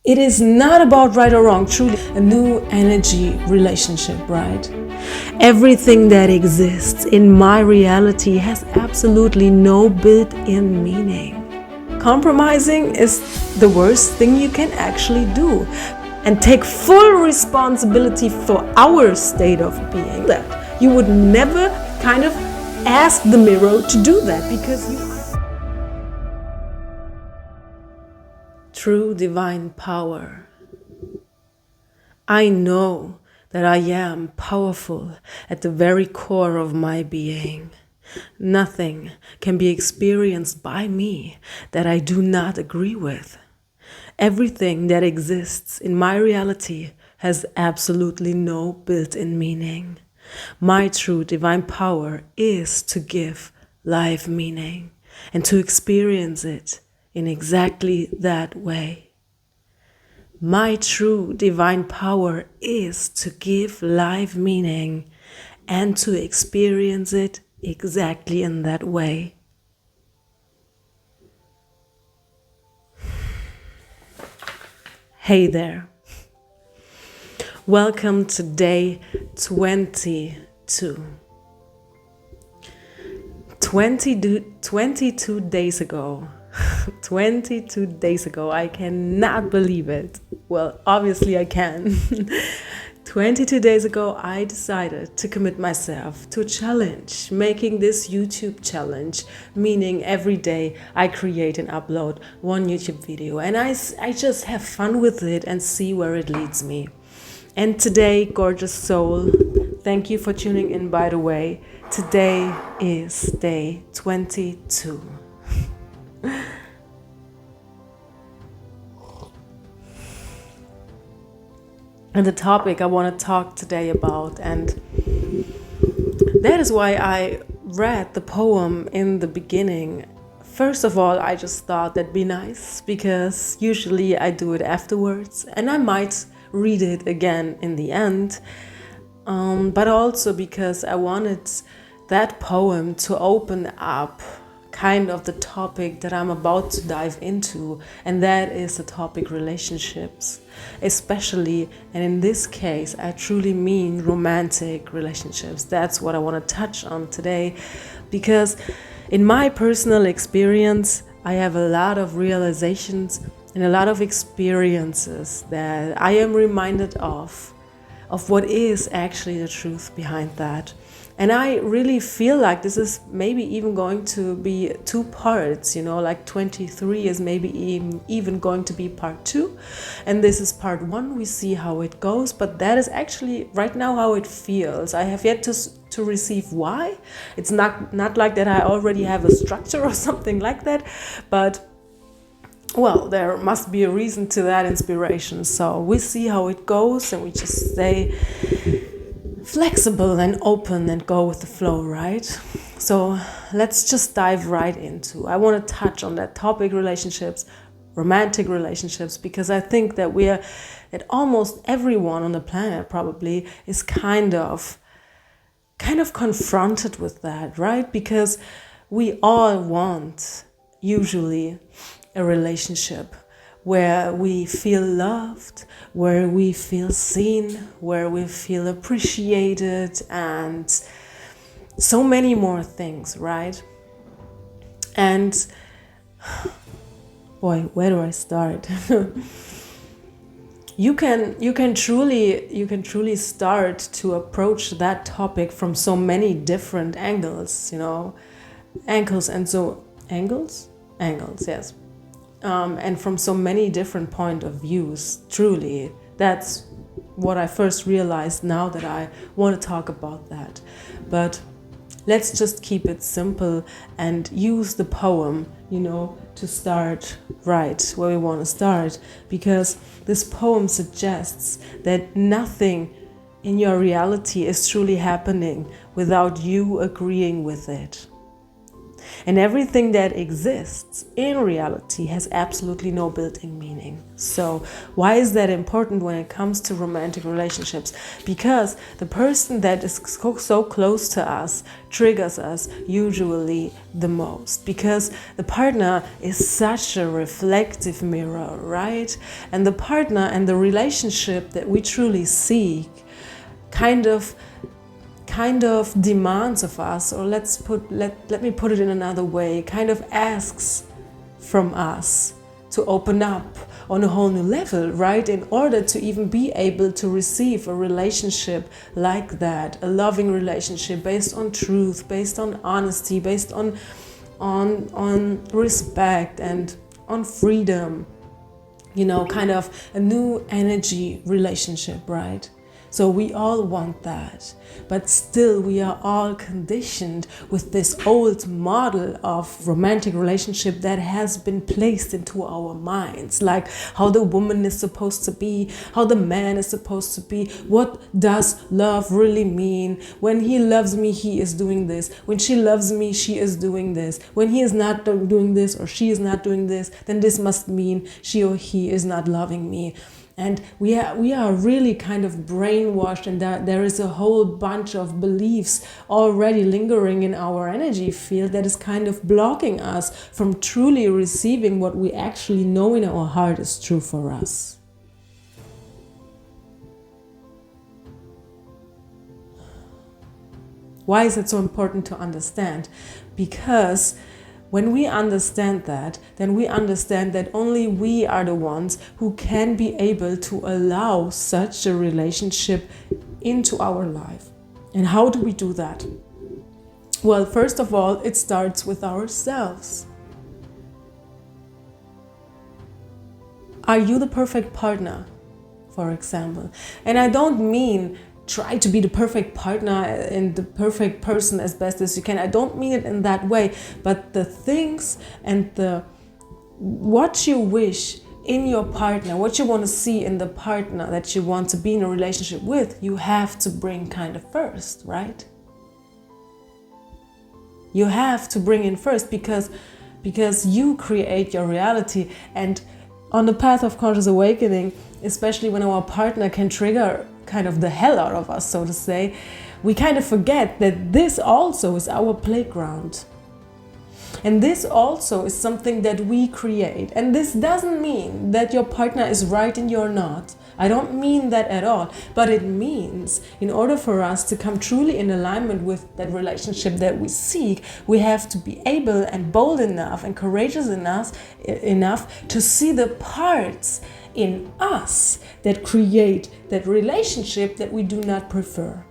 It is not about right or wrong, truly a new energy relationship, right? Everything that exists in my reality has absolutely no built-in meaning. Compromising is the worst thing you can actually do, and take full responsibility for our state of being. That you would never kind of ask the mirror to do that, because you are true divine power. I know that I am powerful at the very core of my being. Nothing can be experienced by me that I do not agree with. Everything that exists in my reality has absolutely no built-in meaning. My true divine power is to give life meaning and to experience it in exactly that way. My true divine power is to give life meaning and to experience it exactly in that way. Hey there. Welcome to day 22. 22 days ago. 22 days ago. I cannot believe it. Well, obviously I can. 22 days ago, I decided to commit myself to a challenge, making this YouTube challenge, meaning every day I create and upload one YouTube video, and I just have fun with it and see where it leads me. And today, gorgeous soul, thank you for tuning in, by the way. Today is day 22. And the topic I want to talk today about, and that is why I read the poem in the beginning. First of all, I just thought that'd be nice, because usually I do it afterwards, and I might read it again in the end. But also because I wanted that poem to open up kind of the topic that I'm about to dive into, and that is the topic relationships, especially, and in this case I truly mean romantic relationships. That's what I want to touch on today, because in my personal experience I have a lot of realizations and a lot of experiences that I am reminded of what is actually the truth behind that. And I really feel like this is maybe even going to be two parts, like 23 is maybe even going to be part 2. And this is part 1. We see how it goes, but that is actually right now how it feels. I have yet to receive why. It's not like that I already have a structure or something like that, but well, there must be a reason to that inspiration. So we see how it goes, and we just stay flexible and open and go with the flow, right? So let's just dive right into. I want to touch on that topic, relationships, romantic relationships, because I think that that almost everyone on the planet probably is kind of confronted with that, right? Because we all want usually a relationship where we feel loved, where we feel seen, where we feel appreciated, and so many more things, right? And boy, where do I start? You can truly start to approach that topic from so many different angles, angles, yes. And from so many different point of views. Truly, that's what I first realized now that I want to talk about that. But let's just keep it simple and use the poem, to start right where we want to start, because this poem suggests that nothing in your reality is truly happening without you agreeing with it. And everything that exists in reality has absolutely no built-in meaning. So why is that important when it comes to romantic relationships? Because the person that is so close to us triggers us usually the most. Because the partner is such a reflective mirror, right? And the partner and the relationship that we truly seek kind of demands of us, or let me put it in another way, kind of asks from us to open up on a whole new level, right? In order to even be able to receive a relationship like that, a loving relationship based on truth, based on honesty, based on respect and on freedom, kind of a new energy relationship, right? So we all want that, but still we are all conditioned with this old model of romantic relationship that has been placed into our minds, like how the woman is supposed to be, how the man is supposed to be. What does love really mean? When he loves me, he is doing this. When she loves me, she is doing this. When he is not doing this or she is not doing this, then this must mean she or he is not loving me. And we are really kind of brainwashed, and there is a whole bunch of beliefs already lingering in our energy field that is kind of blocking us from truly receiving what we actually know in our heart is true for us. Why is it so important to understand? Because when we understand that, then we understand that only we are the ones who can be able to allow such a relationship into our life. And how do we do that? Well, first of all, it starts with ourselves. Are you the perfect partner, for example? And I don't mean try to be the perfect partner and the perfect person as best as you can. I don't mean it in that way, but the things and what you wish in your partner, what you want to see in the partner that you want to be in a relationship with, you have to bring kind of first, right? You have to bring in first because you create your reality. And on the path of conscious awakening, especially when our partner can trigger kind of the hell out of us, so to say, we kind of forget that this also is our playground. And this also is something that we create. And this doesn't mean that your partner is right and you're not. I don't mean that at all. But it means in order for us to come truly in alignment with that relationship that we seek, we have to be able and bold enough and courageous enough to see the parts in us that create that relationship that we do not prefer.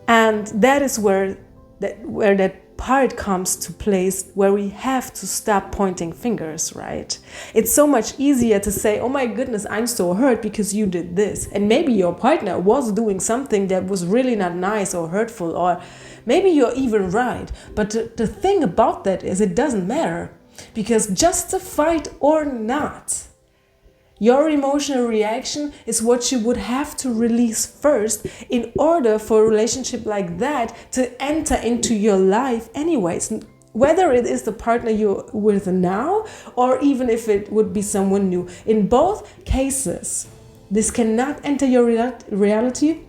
And that is where that part comes to place, where we have to stop pointing fingers, right? It's so much easier to say, oh my goodness, I'm so hurt because you did this. And maybe your partner was doing something that was really not nice or hurtful, or maybe you're even right. But the thing about that is it doesn't matter, because justified or not, your emotional reaction is what you would have to release first in order for a relationship like that to enter into your life anyways. Whether it is the partner you're with now or even if it would be someone new. In both cases, this cannot enter your reality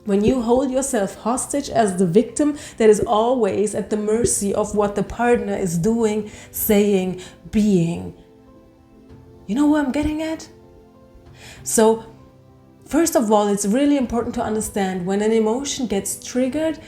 when you hold yourself hostage as the victim that is always at the mercy of what the partner is doing, saying, being. You know what I'm getting at? So, first of all, it's really important to understand when an emotion gets triggered,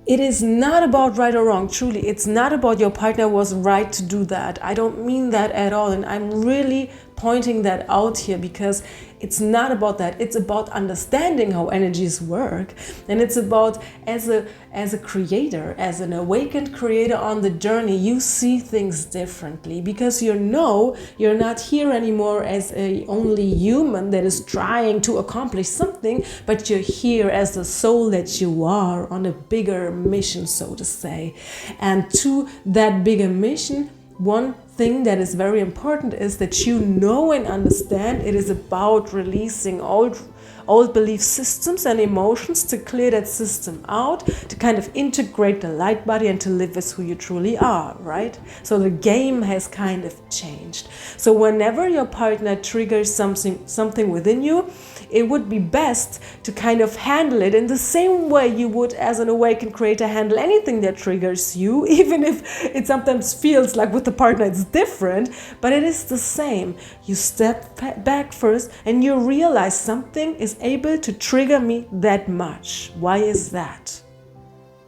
it is not about right or wrong. Truly, it's not about your partner was right to do that. I don't mean that at all. And I'm really pointing that out here because it's not about that. It's about understanding how energies work. And it's about, as a creator, as an awakened creator on the journey, you see things differently because you know you're not here anymore as a only human that is trying to accomplish something, but you're here as the soul that you are on a bigger mission, so to say. And to that bigger mission, one thing that is very important is that you know and understand it is about releasing old old belief systems and emotions, to clear that system out, to kind of integrate the light body and to live as who you truly are, right? So the game has kind of changed. So whenever your partner triggers something within you, it would be best to kind of handle it in the same way you would as an awakened creator handle anything that triggers you, even if it sometimes feels like with the partner it's different, but it is the same. You step back first and you realize something is able to trigger me that much. Why is that?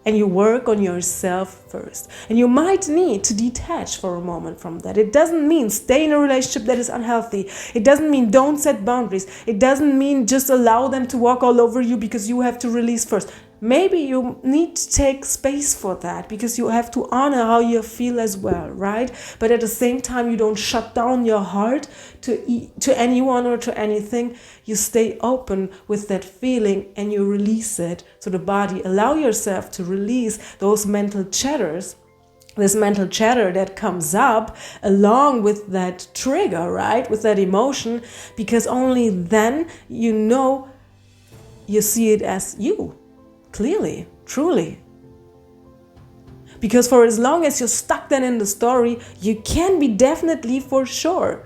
And you work on yourself first. And you might need to detach for a moment from that. It doesn't mean stay in a relationship that is unhealthy. It doesn't mean don't set boundaries. It doesn't mean just allow them to walk all over you because you have to release first. Maybe you need to take space for that because you have to honor how you feel as well, right? But at the same time, you don't shut down your heart to anyone or to anything. You stay open with that feeling and you release it to the body. Allow yourself to release those mental chatters, this mental chatter that comes up along with that trigger, right? With that emotion, because only then you know you see it as you. Clearly, truly. Because for as long as you're stuck then in the story, you can be definitely for sure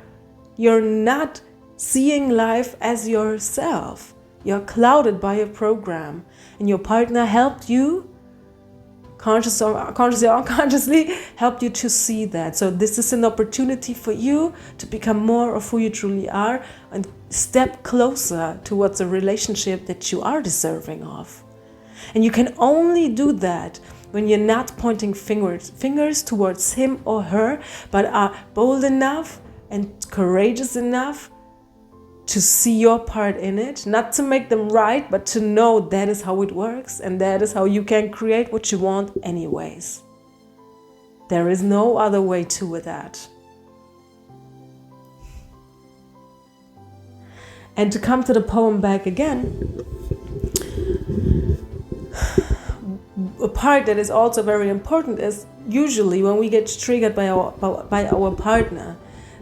you're not seeing life as yourself. You're clouded by a program, and your partner helped you, consciously or unconsciously, helped you to see that. So this is an opportunity for you to become more of who you truly are and step closer towards a relationship that you are deserving of. And you can only do that when you're not pointing fingers towards him or her, but are bold enough and courageous enough to see your part in it, not to make them right, but to know that is how it works and that is how you can create what you want anyways. There is no other way to that. And to come to the poem back again, a part that is also very important is usually when we get triggered by our partner,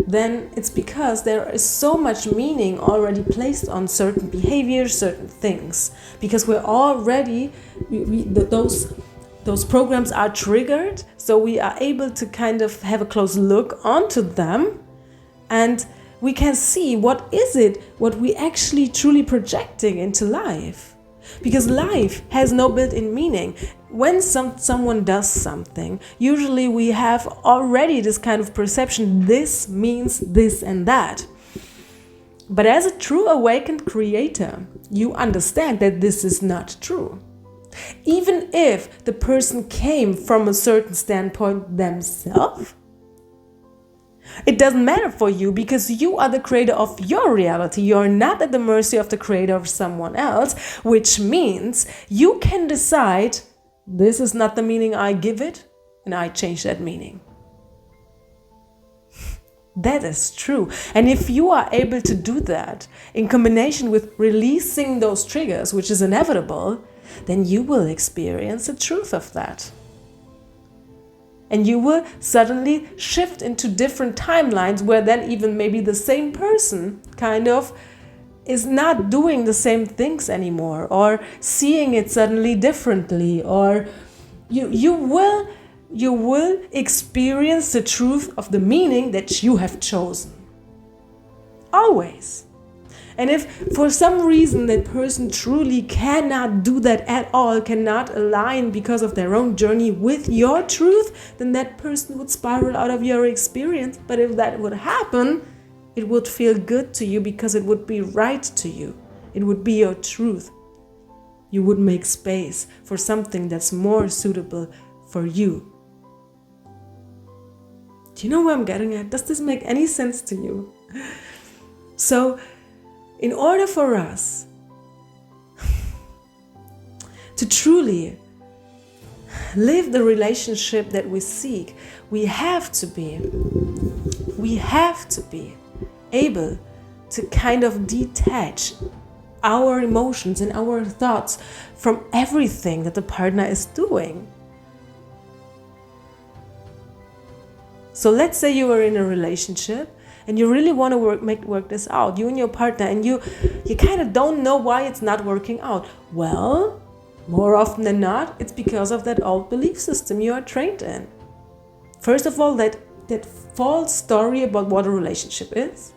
then it's because there is so much meaning already placed on certain behaviors, certain things, because we're already those programs are triggered, so we are able to kind of have a close look onto them, and we can see what we actually truly projecting into life. Because life has no built-in meaning. When someone does something, usually we have already this kind of perception, this means this and that. But as a true awakened creator, you understand that this is not true. Even if the person came from a certain standpoint themselves, it doesn't matter for you because you are the creator of your reality. You're not at the mercy of the creator of someone else, which means you can decide, this is not the meaning I give it, and I change that meaning. That is true. And if you are able to do that in combination with releasing those triggers, which is inevitable, then you will experience the truth of that. And you will suddenly shift into different timelines where then even maybe the same person kind of is not doing the same things anymore, or seeing it suddenly differently, or you will experience the truth of the meaning that you have chosen. Always. And if for some reason that person truly cannot do that at all, cannot align because of their own journey with your truth, then that person would spiral out of your experience. But if that would happen, it would feel good to you because it would be right to you. It would be your truth. You would make space for something that's more suitable for you. Do you know where I'm getting at? Does this make any sense to you? So, in order for us to truly live the relationship that we seek, we have to be able to kind of detach our emotions and our thoughts from everything that the partner is doing. So let's say you are in a relationship and you really want to work this out, you and your partner, and you kind of don't know why it's not working out. Well, more often than not, it's because of that old belief system you are trained in. First of all, that false story about what a relationship is,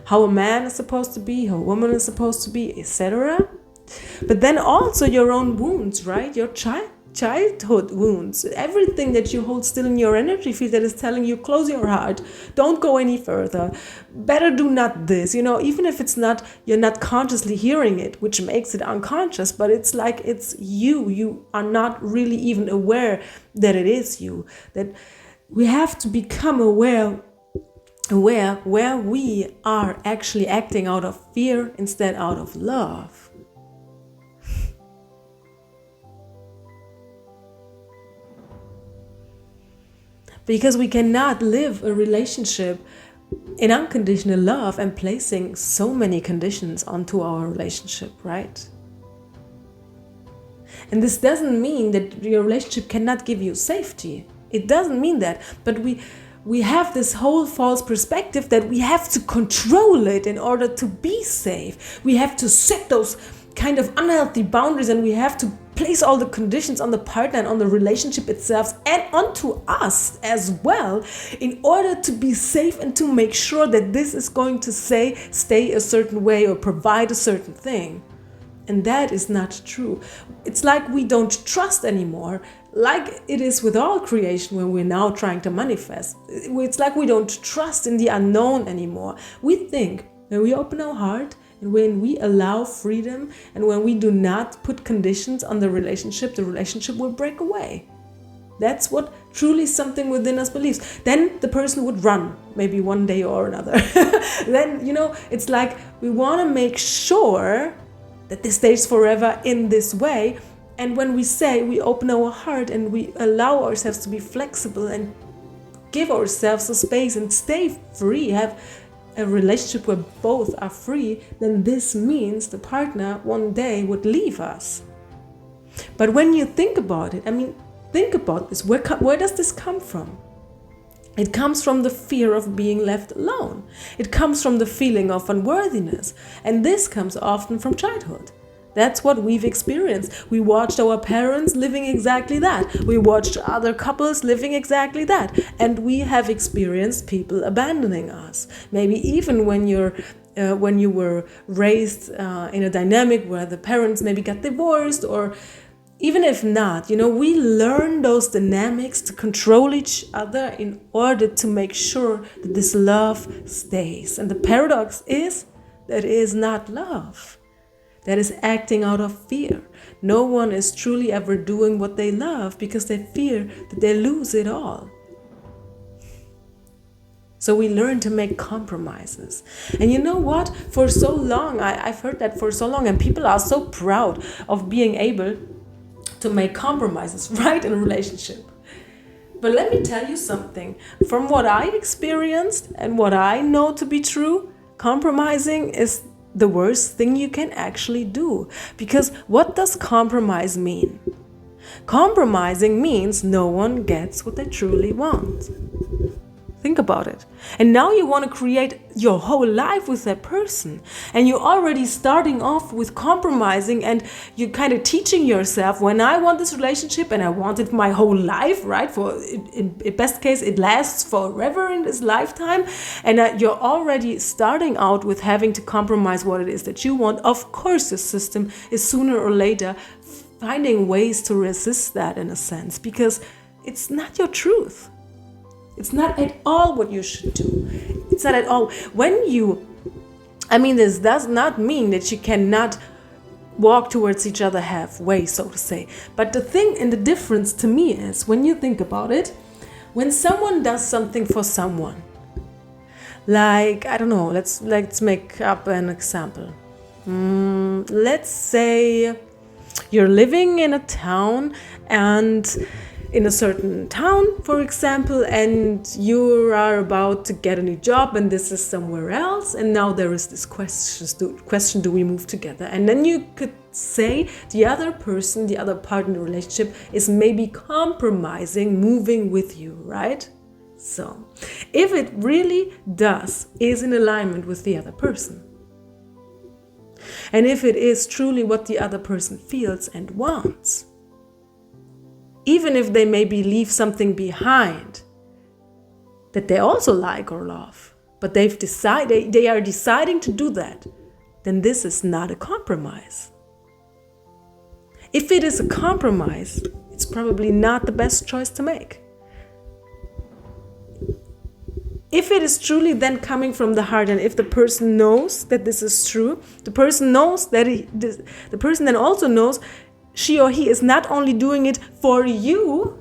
how a man is supposed to be, how a woman is supposed to be, etc. But then also your own wounds, right? Your childhood wounds, everything that you hold still in your energy field that is telling you, close your heart, don't go any further, better do not this, even if you're not consciously hearing it, which makes it unconscious, but it's like it's you are not really even aware that it is you. That we have to become aware where we are actually acting out of fear instead out of love. Because we cannot live a relationship in unconditional love and placing so many conditions onto our relationship, right? And this doesn't mean that your relationship cannot give you safety. It doesn't mean that. But we have this whole false perspective that we have to control it in order to be safe. We have to set those kind of unhealthy boundaries, and we have to place all the conditions on the partner and on the relationship itself and onto us as well in order to be safe and to make sure that this is going to stay a certain way or provide a certain thing. And that is not true. It's like we don't trust anymore, like it is with all creation when we're now trying to manifest. It's like we don't trust in the unknown anymore. We think when we open our heart and when we allow freedom and when we do not put conditions on the relationship will break away. That's what truly something within us believes. Then the person would run, maybe one day or another. Then, it's like we want to make sure that this stays forever in this way. And when we say we open our heart and we allow ourselves to be flexible and give ourselves a space and stay free, have a relationship where both are free, then this means the partner one day would leave us. But when you think about it, think about this. Where does this come from? It comes from the fear of being left alone. It comes from the feeling of unworthiness. And this comes often from childhood. That's what we've experienced. We watched our parents living exactly that. We watched other couples living exactly that. And we have experienced people abandoning us. Maybe even when you were raised in a dynamic where the parents maybe got divorced, or even if not, we learn those dynamics to control each other in order to make sure that this love stays. And the paradox is that it is not love. That is acting out of fear. No one is truly ever doing what they love because they fear that they lose it all. So we learn to make compromises. And you know what? For so long, I've heard that for so long, and people are so proud of being able to make compromises, right, in a relationship. But let me tell you something. From what I experienced and what I know to be true, compromising is the worst thing you can actually do. Because what does compromise mean? Compromising means no one gets what they truly want. Think about it. And now you want to create your whole life with that person. And you're already starting off with compromising, and you're kind of teaching yourself, when I want this relationship and I want it my whole life, right? For in best case, it lasts forever in this lifetime. And you're already starting out with having to compromise what it is that you want. Of course, your system is sooner or later finding ways to resist that in a sense, because it's not your truth. It's not at all what you should do. It's not at all. This does not mean that you cannot walk towards each other halfway, so to say. But the thing and the difference to me is, when you think about it, when someone does something for someone, like, I don't know, let's make up an example. Let's say you're living in a town, and in a certain town, for example, and you are about to get a new job, and this is somewhere else, and now there is this question, do we move together? And then you could say the other person, the other part in the relationship is maybe compromising moving with you, right? So, if it really is in alignment with the other person, and if it is truly what the other person feels and wants, even if they maybe leave something behind that they also like or love, but they are deciding to do that, then this is not a compromise. If it is a compromise, it's probably not the best choice to make. If it is truly then coming from the heart, and if the person knows that this is true, the person knows that the person then also knows she or he is not only doing it for you,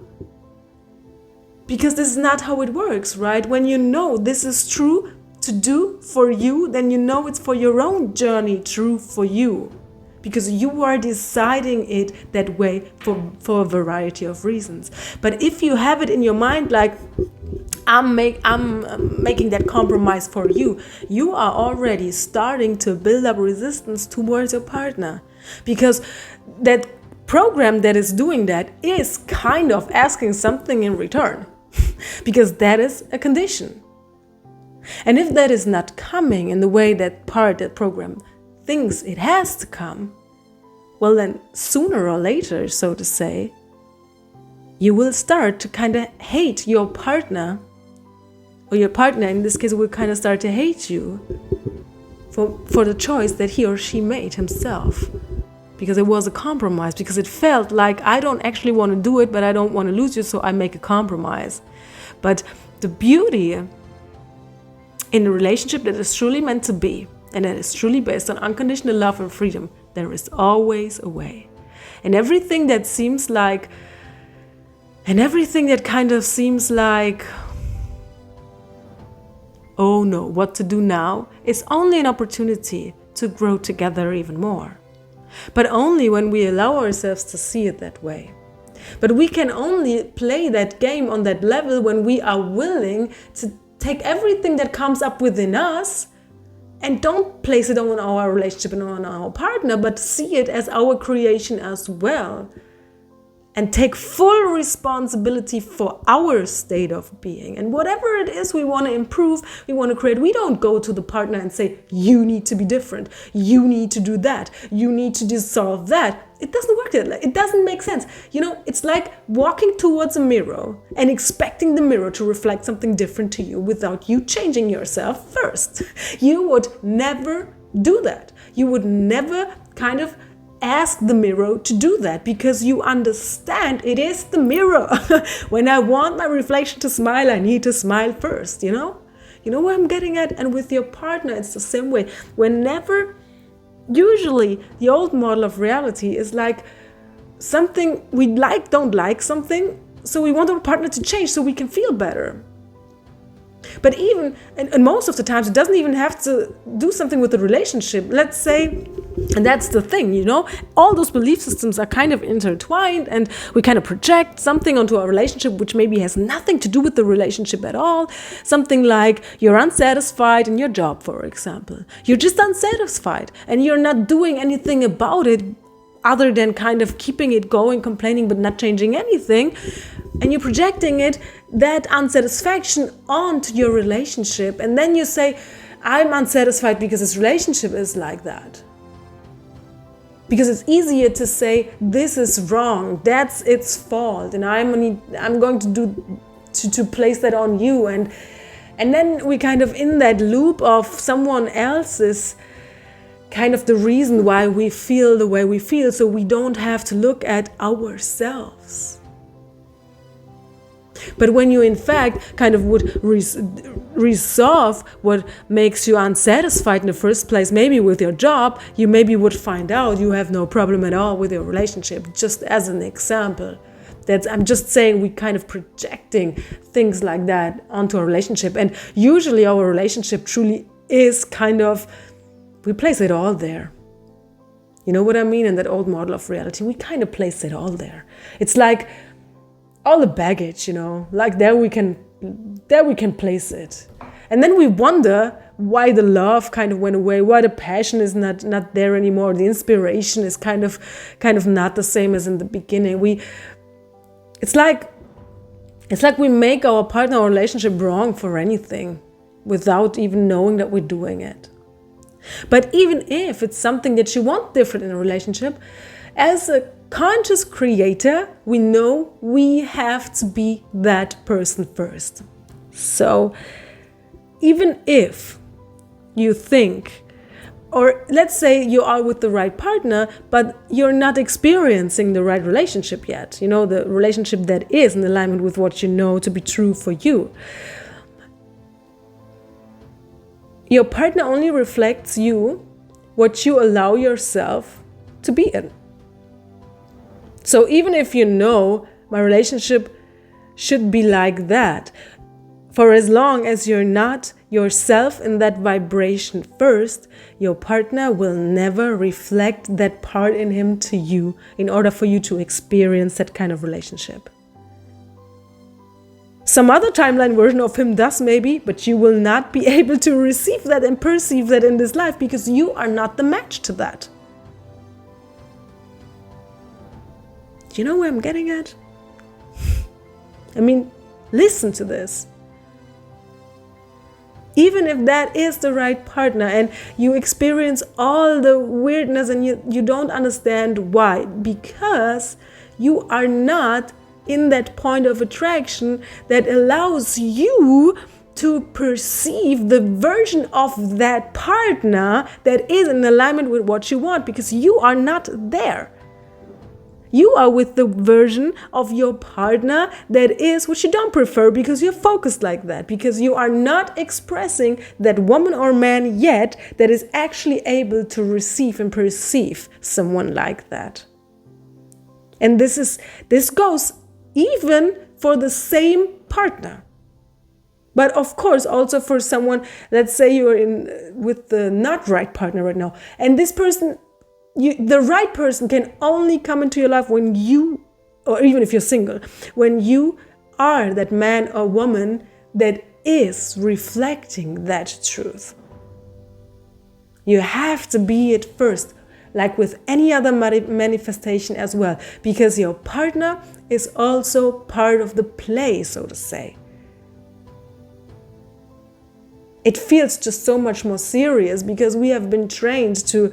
because this is not how it works, right? When you know this is true to do for you, then you know it's for your own journey, true for you, because you are deciding it that way for a variety of reasons. But if you have it in your mind like, I'm making that compromise for you, you are already starting to build up resistance towards your partner, because that program that is doing that is kind of asking something in return, because that is a condition. And if that is not coming in the way that program thinks it has to come, well then sooner or later, so to say, you will start to kind of hate your partner, or your partner in this case will kind of start to hate you for the choice that he or she made himself, because it was a compromise, because it felt like I don't actually want to do it, but I don't want to lose you, so I make a compromise. But the beauty in a relationship that is truly meant to be, and that is truly based on unconditional love and freedom, there is always a way. And everything that seems like, and everything that kind of seems like, oh no, what to do now, is only an opportunity to grow together even more. But only when we allow ourselves to see it that way. But we can only play that game on that level when we are willing to take everything that comes up within us and don't place it on our relationship and on our partner, but see it as our creation as well. And take full responsibility for our state of being. And whatever it is we want to improve, we want to create, we don't go to the partner and say, you need to be different, you need to do that, you need to dissolve that. It doesn't work that way. It doesn't make sense. It's like walking towards a mirror and expecting the mirror to reflect something different to you without you changing yourself first. You would never do that. You would never kind of ask the mirror to do that, because you understand it is the mirror. When I want my reflection to smile, I need to smile first, You know what I'm getting at? And with your partner, it's the same way. Usually the old model of reality is like something we don't like something, so we want our partner to change so we can feel better. But even, and most of the times, it doesn't even have to do something with the relationship. Let's say, and that's the thing, all those belief systems are kind of intertwined, and we kind of project something onto our relationship which maybe has nothing to do with the relationship at all. Something like you're unsatisfied in your job, for example. You're just unsatisfied and you're not doing anything about it other than kind of keeping it going, complaining, but not changing anything. And you're projecting that unsatisfaction onto your relationship. And then you say, I'm unsatisfied because this relationship is like that. Because it's easier to say, this is wrong, that's its fault, and I'm going to place that on you. And then we kind of in that loop of someone else's kind of the reason why we feel the way we feel, so we don't have to look at ourselves. But when you in fact kind of would resolve what makes you unsatisfied in the first place, maybe with your job, you maybe would find out you have no problem at all with your relationship, just as an example. I'm just saying we kind of projecting things like that onto a relationship. And usually our relationship truly is kind of, we place it all there. You know what I mean? In that old model of reality, we kind of place it all there. It's like all the baggage, like there we can place it. And then we wonder why the love kind of went away, why the passion is not there anymore, the inspiration is kind of not the same as in the beginning. It's like It's like we make our partner or relationship wrong for anything without even knowing that we're doing it. But even if it's something that you want different in a relationship, as a conscious creator, we know we have to be that person first. So even if you think, or let's say you are with the right partner, but you're not experiencing the right relationship yet, the relationship that is in alignment with what you know to be true for you. Your partner only reflects you, what you allow yourself to be in. So even if you know my relationship should be like that, for as long as you're not yourself in that vibration first, your partner will never reflect that part in him to you in order for you to experience that kind of relationship. Some other timeline version of him does maybe, but you will not be able to receive that and perceive that in this life because you are not the match to that. Do you know where I'm getting at? Listen to this. Even if that is the right partner and you experience all the weirdness and you don't understand why, because you are not in that point of attraction that allows you to perceive the version of that partner that is in alignment with what you want, because you are not there. You are with the version of your partner that is what you don't prefer because you're focused like that, because you are not expressing that woman or man yet that is actually able to receive and perceive someone like that. And this goes even for the same partner. But of course, also for someone, let's say you're with the not right partner right now, and this person, the right person can only come into your life when you, or even if you're single, when you are that man or woman that is reflecting that truth. You have to be it first, like with any other manifestation as well, because your partner is also part of the play, so to say. It feels just so much more serious because we have been trained to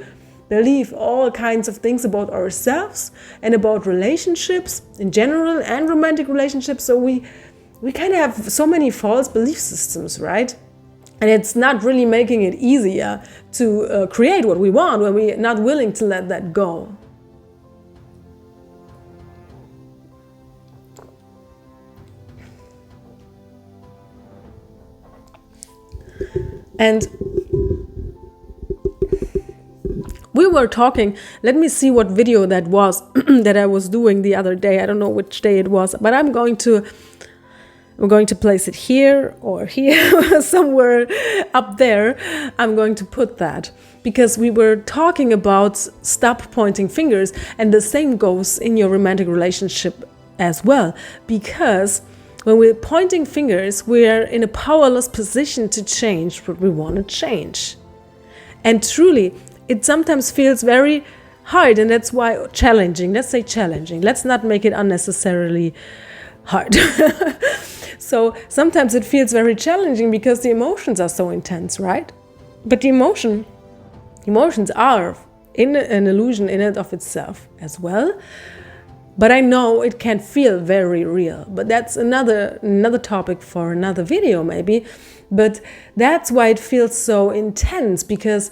believe all kinds of things about ourselves and about relationships in general and romantic relationships. So we kind of have so many false belief systems, right? And it's not really making it easier to create what we want when we're not willing to let that go. And we were talking, let me see what video that was that I was doing the other day. I don't know which day it was, but I'm going to place it here or here, somewhere up there. I'm going to put that because we were talking about stop pointing fingers, and the same goes in your romantic relationship as well, because when we're pointing fingers, we're in a powerless position to change what we want to change. And truly, it sometimes feels very hard, and that's why challenging. Let's say challenging. Let's not make it unnecessarily hard. So sometimes it feels very challenging because the emotions are so intense, right? But the emotions are in an illusion in and of itself as well. But I know it can feel very real. But that's another topic for another video maybe. But that's why it feels so intense, because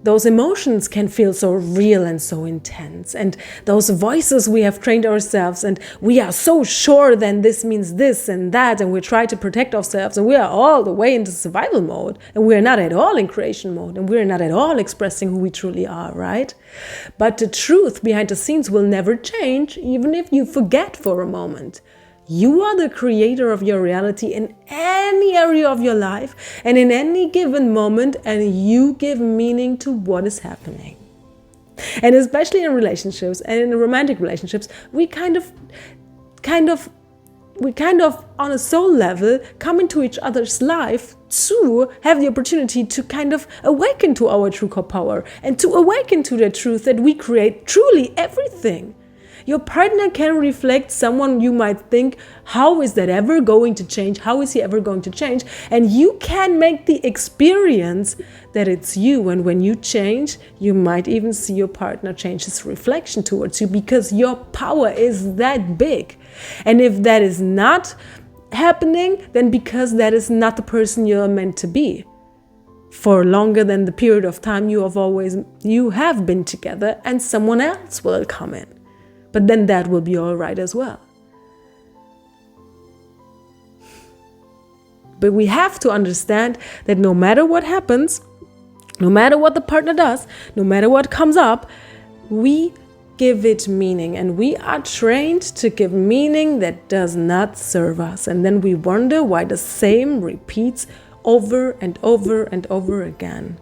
those emotions can feel so real and so intense. And those voices we have trained ourselves, and we are so sure then this means this and that, and we try to protect ourselves, and we are all the way into survival mode, and we are not at all in creation mode, and we are not at all expressing who we truly are, right? But the truth behind the scenes will never change, even if you forget for a moment. You are the creator of your reality in any area of your life and in any given moment, and you give meaning to what is happening. And especially in relationships and in romantic relationships, we kind of on a soul level come into each other's life to have the opportunity to kind of awaken to our true core power and to awaken to the truth that we create truly everything. Your partner can reflect someone you might think, how is that ever going to change? How is he ever going to change? And you can make the experience that it's you. And when you change, you might even see your partner change his reflection towards you, because your power is that big. And if that is not happening, then because that is not the person you're meant to be for longer than the period of time you have been together, and someone else will come in. But then that will be all right as well. But we have to understand that no matter what happens, no matter what the partner does, no matter what comes up, we give it meaning, and we are trained to give meaning that does not serve us. And then we wonder why the same repeats over and over and over again.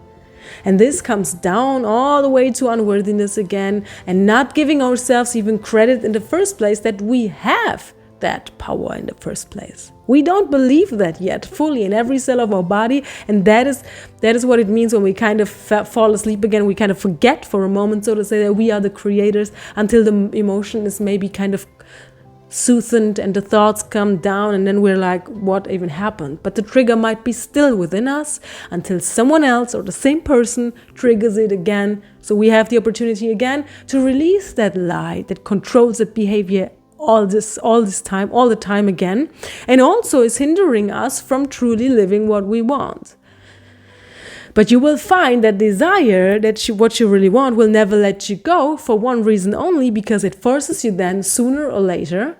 And this comes down all the way to unworthiness again, and not giving ourselves even credit in the first place that we have that power in the first place. We don't believe that yet fully in every cell of our body, and that is what it means when we kind of fall asleep again. We kind of forget for a moment, so to say, that we are the creators, until the emotion is maybe kind of soothed and the thoughts come down, and then we're like, what even happened? But the trigger might be still within us until someone else or the same person triggers it again. So we have the opportunity again to release that lie that controls the behavior all the time again, and also is hindering us from truly living what we want. But you will find that desire, what you really want, will never let you go, for one reason only, because it forces you then sooner or later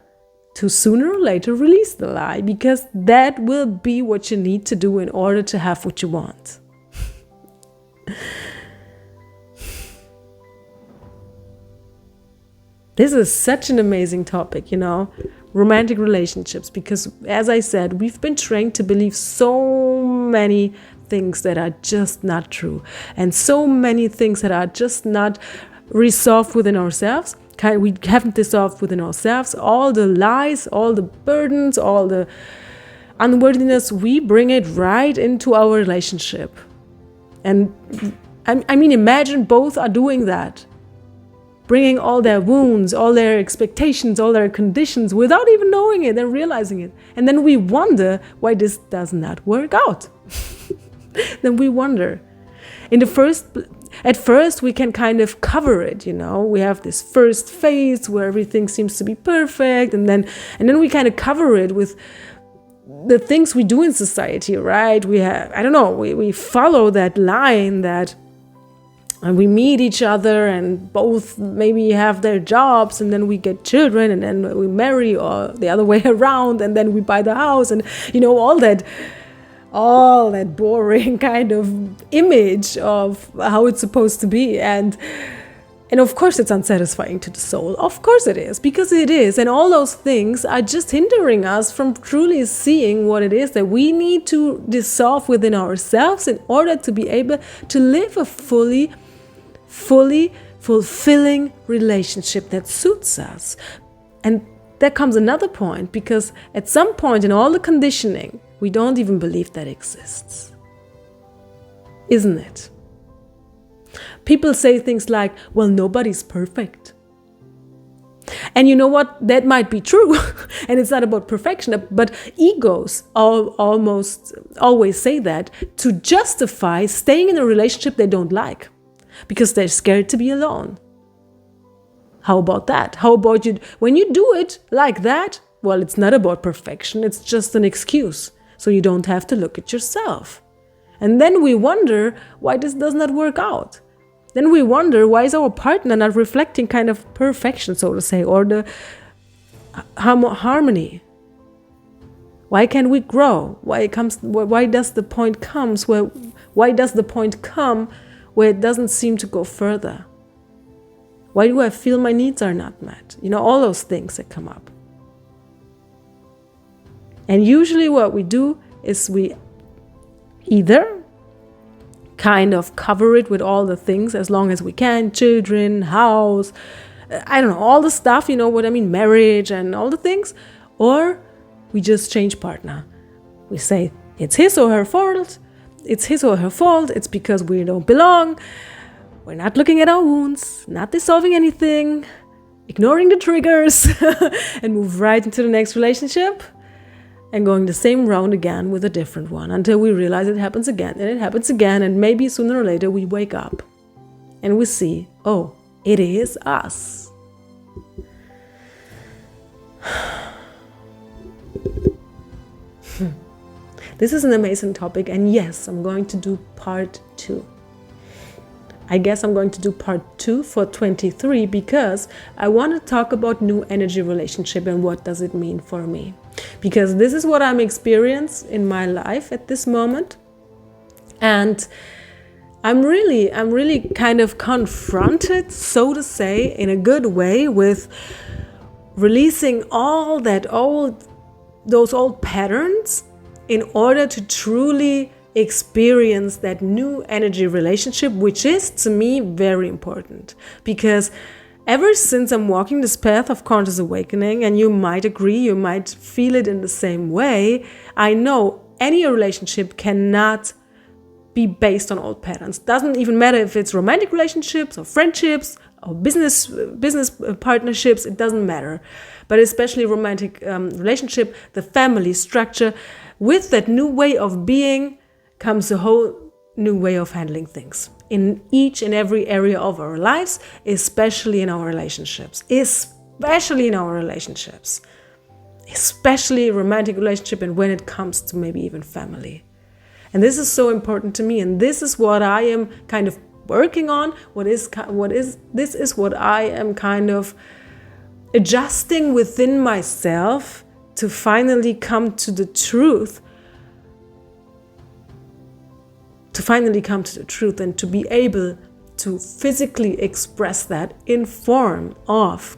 release the lie, because that will be what you need to do in order to have what you want. This is such an amazing topic, romantic relationships, because as I said, we've been trained to believe so many things that are just not true, and so many things that are just not resolved within ourselves. We haven't dissolved within ourselves all the lies, all the burdens, all the unworthiness. We bring it right into our relationship. And I mean, imagine both are doing that, bringing all their wounds, all their expectations, all their conditions without even knowing it and realizing it. And then we wonder why this does not work out. Then we wonder. At first we can kind of cover it, we have this first phase where everything seems to be perfect, and then we kind of cover it with the things we do in society, right? We follow that line that, and we meet each other, and both maybe have their jobs, and then we get children, and then we marry, or the other way around, and then we buy the house, and all that boring kind of image of how it's supposed to be. And of course it's unsatisfying to the soul. Of course it is, because it is. And all those things are just hindering us from truly seeing what it is that we need to dissolve within ourselves in order to be able to live a fully fulfilling relationship that suits us. And there comes another point, because at some point in all the conditioning, we don't even believe that exists. Isn't it? People say things like, well, nobody's perfect. And you know what? That might be true. And it's not about perfection, but egos almost always say that to justify staying in a relationship they don't like, because they're scared to be alone. How about that? How about when you do it like that? Well, it's not about perfection. It's just an excuse. So you don't have to look at yourself. And then we wonder why this does not work out. Then we wonder, why is our partner not reflecting kind of perfection, so to say, or the harmony? Why can't we grow? Why does the point come where it doesn't seem to go further? Why do I feel my needs are not met? All those things that come up. And usually what we do is we either kind of cover it with all the things as long as we can, children, house, all the stuff, marriage and all the things, or we just change partner. We say it's his or her fault, it's because we don't belong, we're not looking at our wounds, not dissolving anything, ignoring the triggers and move right into the next relationship and going the same round again with a different one until we realize it happens again and it happens again, and maybe sooner or later we wake up and we see, oh, it is us. This is an amazing topic, and yes, I'm going to do part 2. I guess I'm going to do part 2 for 23 because I want to talk about new energy relationship and what does it mean for me. Because this is what I'm experiencing in my life at this moment. And I'm really kind of confronted, so to say, in a good way, with releasing all those old patterns in order to truly experience that new energy relationship, which is to me very important. Because ever since I'm walking this path of conscious awakening, and you might agree, you might feel it in the same way, I know any relationship cannot be based on old patterns. Doesn't even matter if it's romantic relationships or friendships or business partnerships, it doesn't matter. But especially romantic relationship, the family structure, with that new way of being comes a whole new way of handling things in each and every area of our lives, especially in our relationships, especially romantic relationship, and when it comes to maybe even family. And this is so important to me, and this is what I am kind of working on. This is what I am kind of adjusting within myself to finally come to the truth, and to be able to physically express that in form of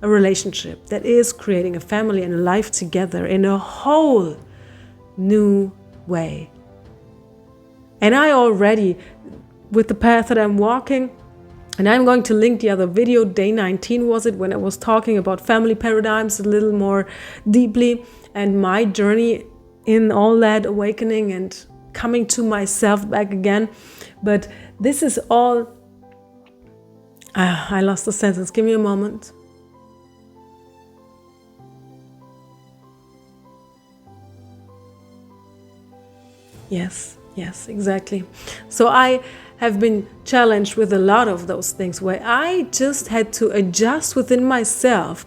a relationship that is creating a family and a life together in a whole new way. And I already, with the path that I'm walking, and I'm going to link the other video, day 19 was it, when I was talking about family paradigms a little more deeply, and my journey in all that awakening and coming to myself back again. But this is all, I lost the sentence, give me a moment. Yes, exactly. So I have been challenged with a lot of those things where I just had to adjust within myself,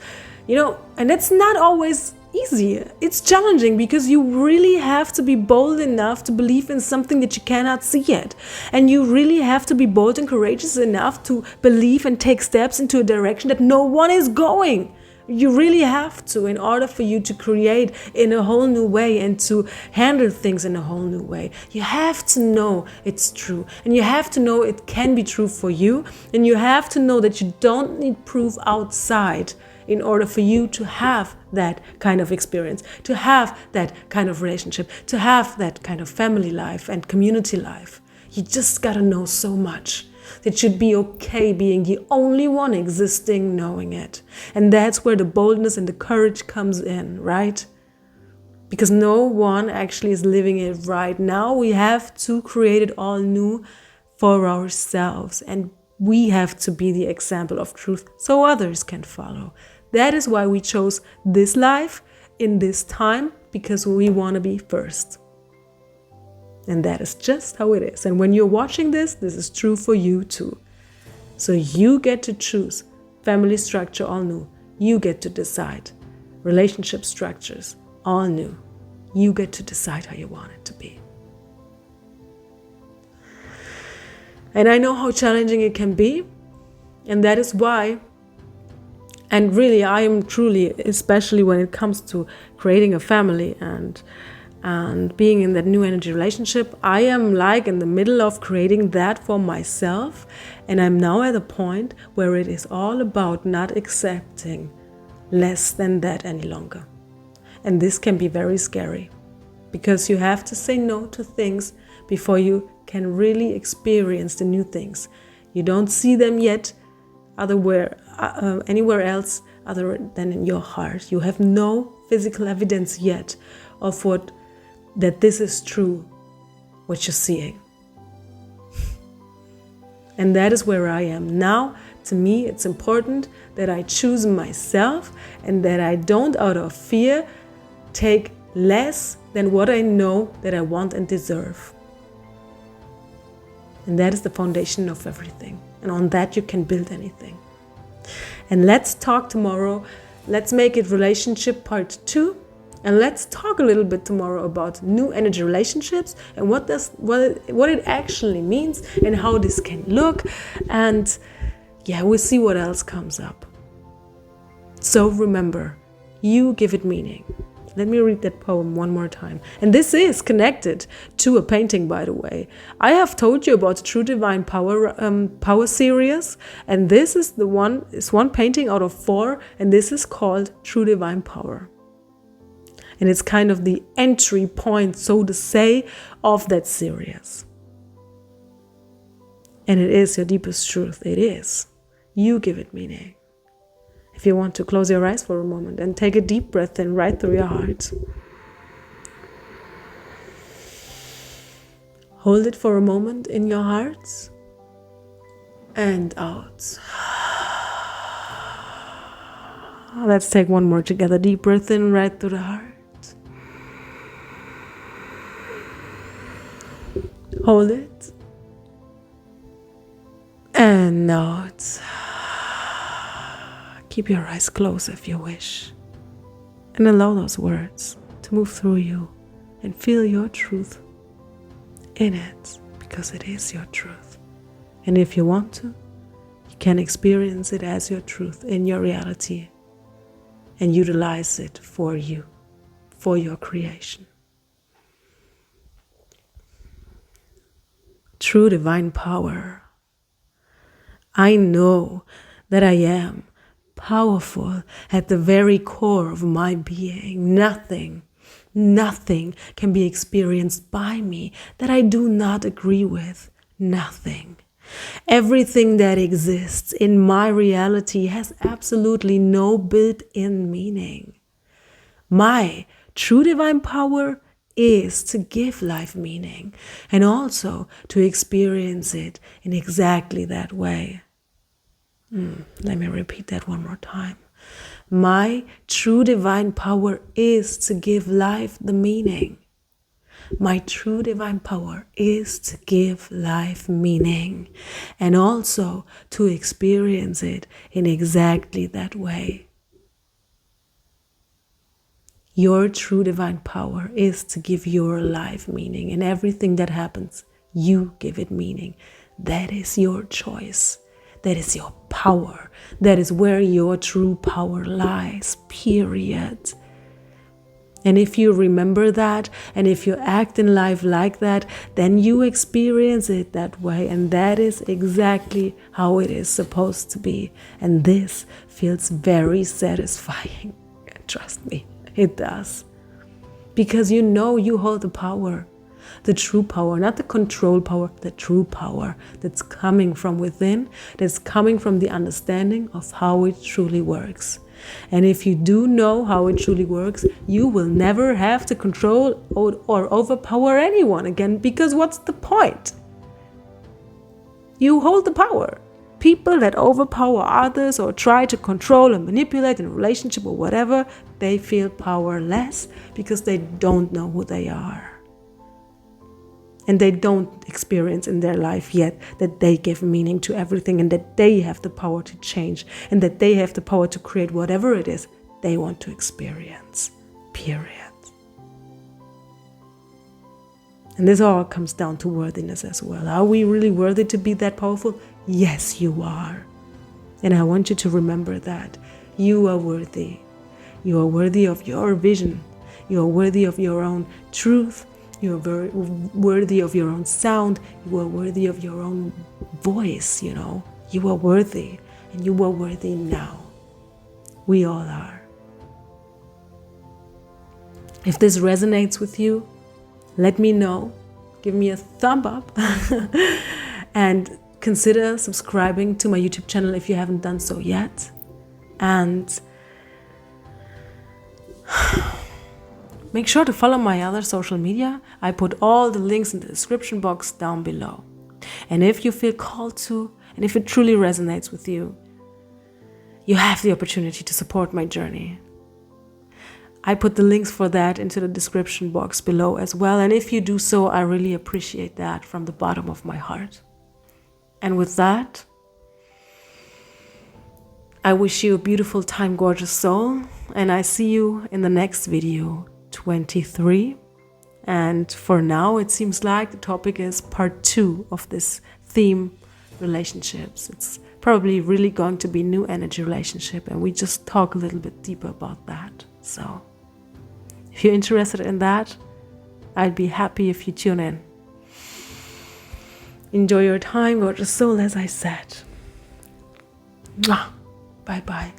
and it's not always easy. It's challenging because you really have to be bold enough to believe in something that you cannot see yet. And you really have to be bold and courageous enough to believe and take steps into a direction that no one is going. You really have to, in order for you to create in a whole new way and to handle things in a whole new way. You have to know it's true, and you have to know it can be true for you, and you have to know that you don't need proof outside in order for you to have that kind of experience, to have that kind of relationship, to have that kind of family life and community life. You just gotta know so much. It should be okay being the only one existing knowing it. And that's where the boldness and the courage comes in, right? Because no one actually is living it right now. We have to create it all new for ourselves. And we have to be the example of truth so others can follow. That is why we chose this life in this time, because we want to be first. And that is just how it is. And when you're watching this is true for you too. So you get to choose family structure all new. You get to decide relationship structures all new. You get to decide how you want it to be. And I know how challenging it can be. And that is why, and really I am truly, especially when it comes to creating a family and being in that new energy relationship, I am like in the middle of creating that for myself. And I'm now at a point where it is all about not accepting less than that any longer. And this can be very scary, because you have to say no to things before you can really experience the new things. You don't see them yet anywhere else other than in your heart. You have no physical evidence yet of that this is true, what you're seeing. And that is where I am now, To me, it's important that I choose myself and that I don't, out of fear, take less than what I know that I want and deserve. And that is the foundation of everything. And on that you can build anything. And let's talk tomorrow. Let's make it relationship part 2. And let's talk a little bit tomorrow about new energy relationships and what it actually means and how this can look. And yeah, we'll see what else comes up. So remember, you give it meaning. Let me read that poem one more time. And this is connected to a painting, by the way. I have told you about the True Divine Power series, and this is one painting out of 4, and this is called True Divine Power. And it's kind of the entry point, so to say, of that series. And it is your deepest truth. It is. You give it meaning. If you want to close your eyes for a moment and take a deep breath in right through your heart. Hold it for a moment in your heart and out. Let's take one more together. Deep breath in right through the heart. Hold it and out. Keep your eyes closed if you wish, and allow those words to move through you and feel your truth in it, because it is your truth. And if you want to, you can experience it as your truth in your reality and utilize it for you, for your creation. True divine power. I know that I am powerful at the very core of my being. Nothing can be experienced by me that I do not agree with. Nothing. Everything that exists in my reality has absolutely no built-in meaning. My true divine power is to give life meaning and also to experience it in exactly that way. Let me repeat that one more time. My true divine power is to give life the meaning. My true divine power is to give life meaning and also to experience it in exactly that way. Your true divine power is to give your life meaning, and everything that happens, you give it meaning. That is your choice. That is your power. That is where your true power lies, period. And if you remember that, and if you act in life like that, then you experience it that way. And that is exactly how it is supposed to be. And this feels very satisfying. Trust me, it does. Because you know you hold the power. The true power, not the control power, the true power that's coming from within, that's coming from the understanding of how it truly works. And if you do know how it truly works, you will never have to control or overpower anyone again, because what's the point? You hold the power. People that overpower others or try to control and manipulate in a relationship or whatever, they feel powerless because they don't know who they are. And they don't experience in their life yet that they give meaning to everything, and that they have the power to change, and that they have the power to create whatever it is they want to experience. Period. And this all comes down to worthiness as well. Are we really worthy to be that powerful? Yes, you are. And I want you to remember that. You are worthy. You are worthy of your vision. You are worthy of your own truth. You are very worthy of your own sound. You are worthy of your own voice, You are worthy, and you are worthy now. We all are. If this resonates with you, let me know. Give me a thumb up. And consider subscribing to my YouTube channel if you haven't done so yet. And make sure to follow my other social media. I put all the links in the description box down below. And if you feel called to, And if it truly resonates with you, you have the opportunity to support my journey. I put the links for that into the description box below as well. And if you do so, I really appreciate that from the bottom of my heart. And with that, I wish you a beautiful time, gorgeous soul. And I see you in the next video, 23. And for now, it seems like the topic is part 2 of this theme, relationships. It's probably really going to be new energy relationship. And we just talk a little bit deeper about that. So if you're interested in that, I'd be happy if you tune in. Enjoy your time, gorgeous soul, as I said. Mwah. Bye-bye.